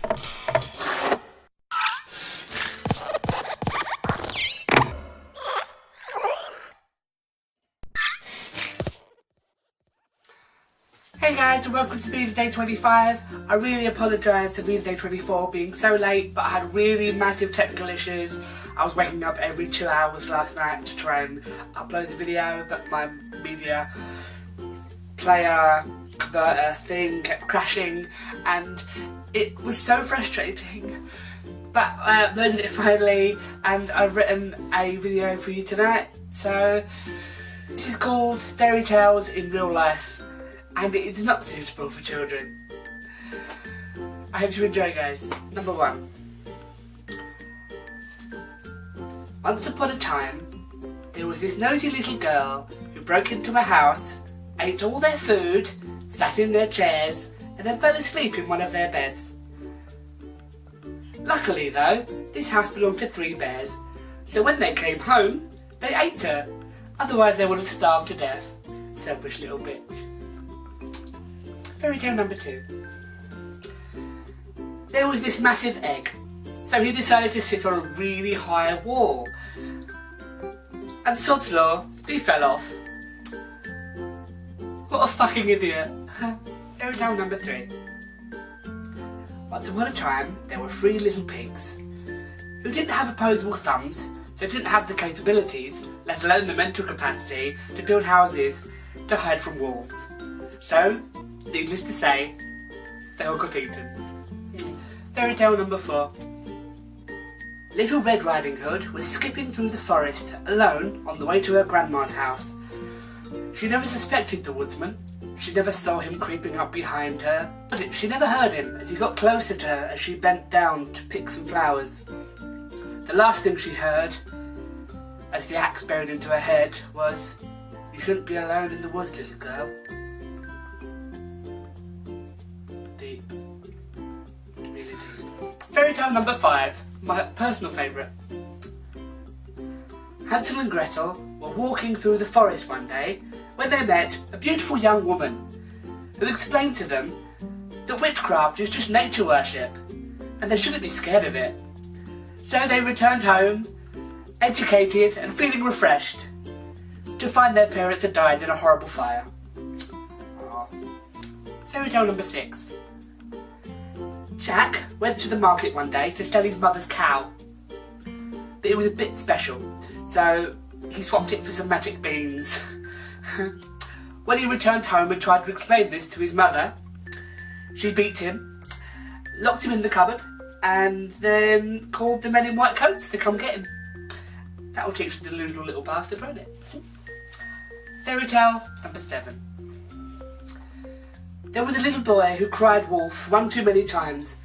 Hey guys, and welcome to VEDA Day 25. I really apologise for VEDA Day 24 being so late, but I had really massive technical issues. I was waking up every 2 hours last night to try and upload the video, but my media player converter thing kept crashing, and it was so frustrating. But I uploaded it finally, and I've written a video for you tonight. So this is called Fairytales in Real Life, and it is not suitable for children. I hope you enjoy, guys. Number 1. Once upon a time, there was this nosy little girl who broke into a house, ate all their food, sat in their chairs, and then fell asleep in one of their beds. Luckily though, this house belonged to 3 bears, so when they came home, they ate her. Otherwise they would have starved to death. Selfish little bitch. Fairy tale number 2. There was this massive egg, so he decided to sit on a really high wall. And sod's law, he fell off. What a fucking idiot. Fairy tale number 3. Once upon a time, there were 3 little pigs who didn't have opposable thumbs, so didn't have the capabilities, let alone the mental capacity, to build houses to hide from wolves. So, needless to say, they all got eaten. Fairy tale number 4. Little Red Riding Hood was skipping through the forest alone on the way to her grandma's house. She never suspected the woodsman. She never saw him creeping up behind her, but she never heard him as he got closer to her as she bent down to pick some flowers. The last thing she heard, as the axe buried into her head, was, "You shouldn't be alone in the woods, little girl." Deep. Really deep. Fairy tale number 5, my personal favourite. Hansel and Gretel were walking through the forest one day when they met a beautiful young woman who explained to them that witchcraft is just nature worship and they shouldn't be scared of it. So they returned home, educated and feeling refreshed, to find their parents had died in a horrible fire. Aww. Fairy tale number 6. Jack went to the market one day to sell his mother's cow, but it was a bit special, so he swapped it for some magic beans. When he returned home and tried to explain this to his mother, she beat him, locked him in the cupboard, and then called the men in white coats to come get him. That'll teach the delusional little bastard, won't it? Fairy tale number 7. There was a little boy who cried wolf one too many times.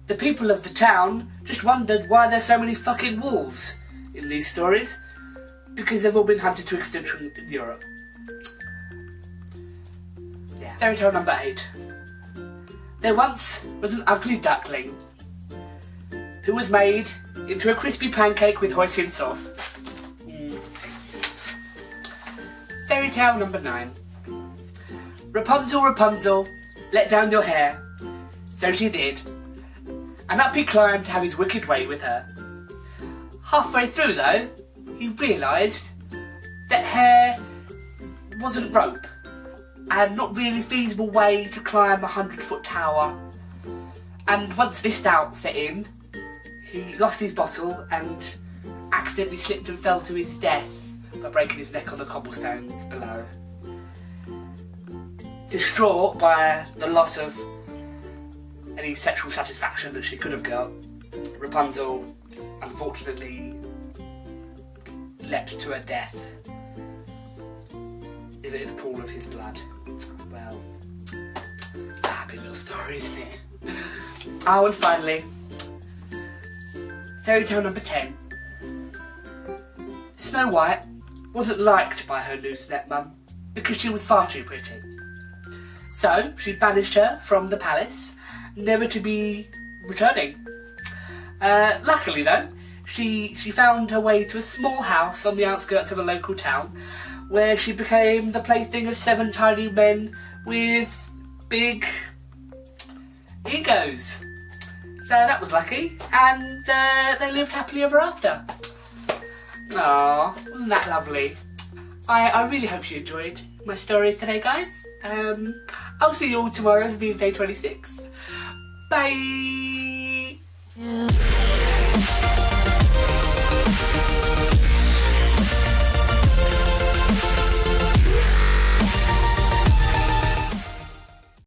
The people of the town just wondered why there's so many fucking wolves in these stories, because they've all been hunted to extinction in Europe. Yeah. Fairy tale number 8. There once was an ugly duckling who was made into a crispy pancake with hoisin sauce. Fairy tale number 9. Rapunzel, Rapunzel, let down your hair. So she did, and up he climbed to have his wicked way with her. Halfway through though, he realised that hair wasn't rope, and not really a feasible way to climb a 100-foot tower. And once this doubt set in, he lost his bottle and accidentally slipped and fell to his death by breaking his neck on the cobblestones below. Distraught by the loss of any sexual satisfaction that she could have got, Rapunzel unfortunately leapt to her death in a pool of his blood. Well, it's a happy little story, isn't it? Oh, and finally, fairy tale number 10. Snow White wasn't liked by her new stepmum because she was far too pretty. So she banished her from the palace, never to be returning. Luckily though, she found her way to a small house on the outskirts of a local town, where she became the plaything of 7 tiny men with big egos. So that was lucky, and they lived happily ever after. Aww, wasn't that lovely? I really hope you enjoyed my stories today, guys. I'll see you all tomorrow for day 26. Bye!